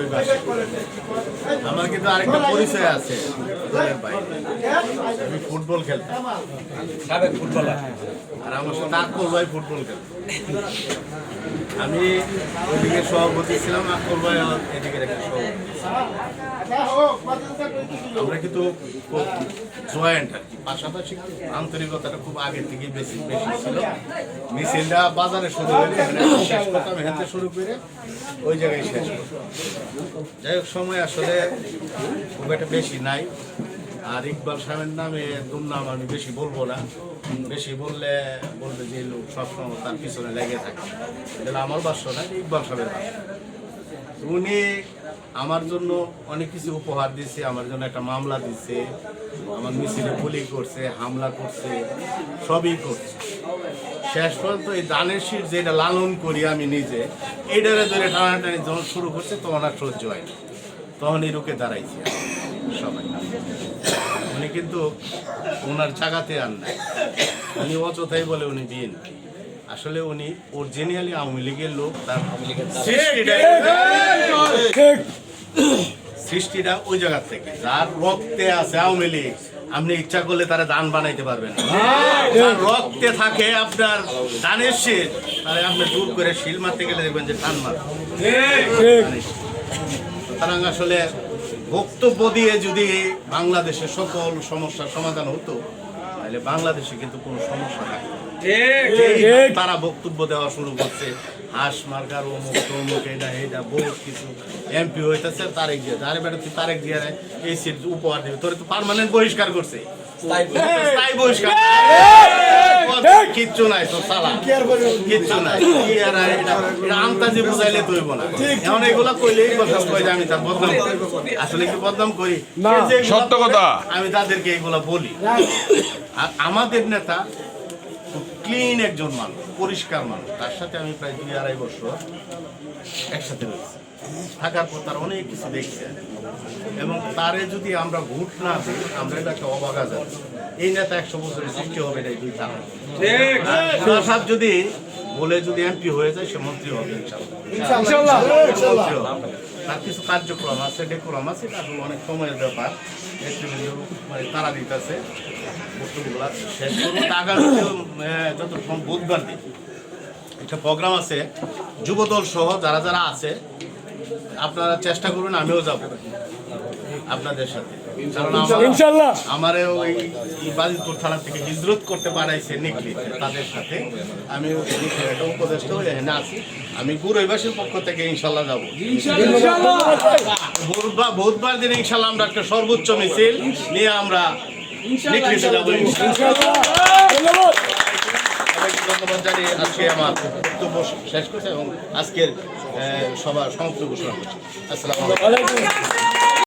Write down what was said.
অভিবাসী। আমার কিন্তু আরেকটা পরিচয় আছে দলের বাইরে। আমি ফুটবল খেলতাম, সাবেক ফুটবলার। আর আমার সাথে আকবর ভাই ফুটবল খেলতাম। আমি ওইদিকে সভাপতি ছিলাম, আকবর ভাই এদিকে একটা সভাপতি ছিলাম। আমরা কিন্তু জয়েন্ট আর কি, পাশাপাশি আন্তরিকতাটা খুব আগের থেকে বেশি ছিল। মিছিলটা বাজারে শুরু হয়ে শেষ করতাম, হেঁটে শুরু করে ওই জায়গায় শেষ করতাম। যাই হোক, সময় আসলে খুব একটা বেশি নাই। আর ইকবাল সাহেবের নামে দুর্নাম আমি বেশি বলবো না, বেশি বললে বলবে যে লোক সবসময় তার পিছনে লেগে থাকে। তাহলে আমার বাস্য না, ইকবাল সাহেবের বাস্য। উনি আমার জন্য অনেক কিছু উপহার দিচ্ছে, আমার জন্য একটা মামলা দিচ্ছে, আমার মিছিলে গুলি করছে, হামলা করছে, সবই করছে। শেষ পর্যন্ত এই দানের শীত যেটা লালন করি আমি নিজে, এইটারে ধরে টানাটানি যখন শুরু করছে তখন আর সহ্য হয় না, তখন এই রুখে দাঁড়াইছে সবাই। উনি কিন্তু ওনার জায়গাতে আর নাই, উনি অযথাই বলে উনি বিএনপি। আসলে উনি অরিজিনালি আওয়ামী লীগের লোক। তার সৃষ্টিটা ওই জায়গার থেকে, যার রক্তে আছে আওয়ামী লীগ, আপনি ইচ্ছা করলে তারা দান বানাইতে পারবেন। যার রক্তে থাকে আপনার দানের শীত, তাহলে আপনি দূর করে শিল মারতে গেলে দেখবেন যে টান মার। সুতরাং আসলে বক্তব্য দিয়ে যদি বাংলাদেশের সকল সমস্যার সমাধান হতো, তাহলে বাংলাদেশে কিন্তু কোনো সমস্যা থাকতো না। তারা বক্তব্য দেওয়া শুরু করছে, হাঁস মার্কার অমুক তমুক, এটা বহুত কিছু এমপি হইতেছে, তারেক দিয়ে আরে বেটা তুই তারেক দিয়ে এই সিট উপহার দেবে, তোর তো পার্মানেন্ট বহিষ্কার করছে, স্থায়ী বহিষ্কার, কিচ্ছু নাই তোর সালা, কিচ্ছু নাই। এটা আন্তাজি বুঝাইলে তৈব না, এমন এগুলা কইলেই কথা কই যে আমি তার বদনাম করি। আসলে কি বদনাম করি? সত্য কথা, আমি তাদেরকে এগুলা বলি। আর আমাদের নেতা ক্লিন একজন মানুষ, পরিষ্কার মানুষ, তার সাথে আমি প্রায় 2-2.5 বছর একসাথে রয়েছি। থাকার পর তার অনেক কিছু দেখছে, এবং তারে যদি আমরা ভোট না দিই, আমরা এটা একটা অবাগা যাবো। এই নেতা 100 বছরের সৃষ্টি হবে না, এই দুই কারণ। সাহেব যদি বলে যদি এমপি হয়ে যায়, সে মন্ত্রী হবে ইনশাআল্লাহ। তার কিছু কার্যক্রম আছে, ডেকোরাম আছে, আসলে অনেক সময়ের ব্যাপার। মানে তারা দিতেছে বস্তুগুলা শেষ করবো। আগামীতেও যত বুধবার দিন একটা প্রোগ্রাম আছে, যুবদল সহ যারা যারা আছে আপনারা চেষ্টা করবেন, আমিও যাব আপনাদের সাথে। কারণ আমার ওই বাজিতপুর থানা থেকে হিজরত করতে পারাইছে নিকলি, তাদের সাথে আমি একটা উপদেষ্টা হয়ে এখানে আছি। আমি গুরুবাসীর পক্ষ থেকে ইনশাল্লাহ যাবো। বুধবার দিন ইনশাল্লাহ আমরা একটা সর্বোচ্চ মিছিল নিয়ে আমরা নিকলিতে যাবো। ধন্যবাদ জানিয়ে আজকে আমার বক্তব্য শেষ করছে এবং আজকের সভা সমাপ্ত ঘোষণা করছি। আসসালামু আলাইকুম।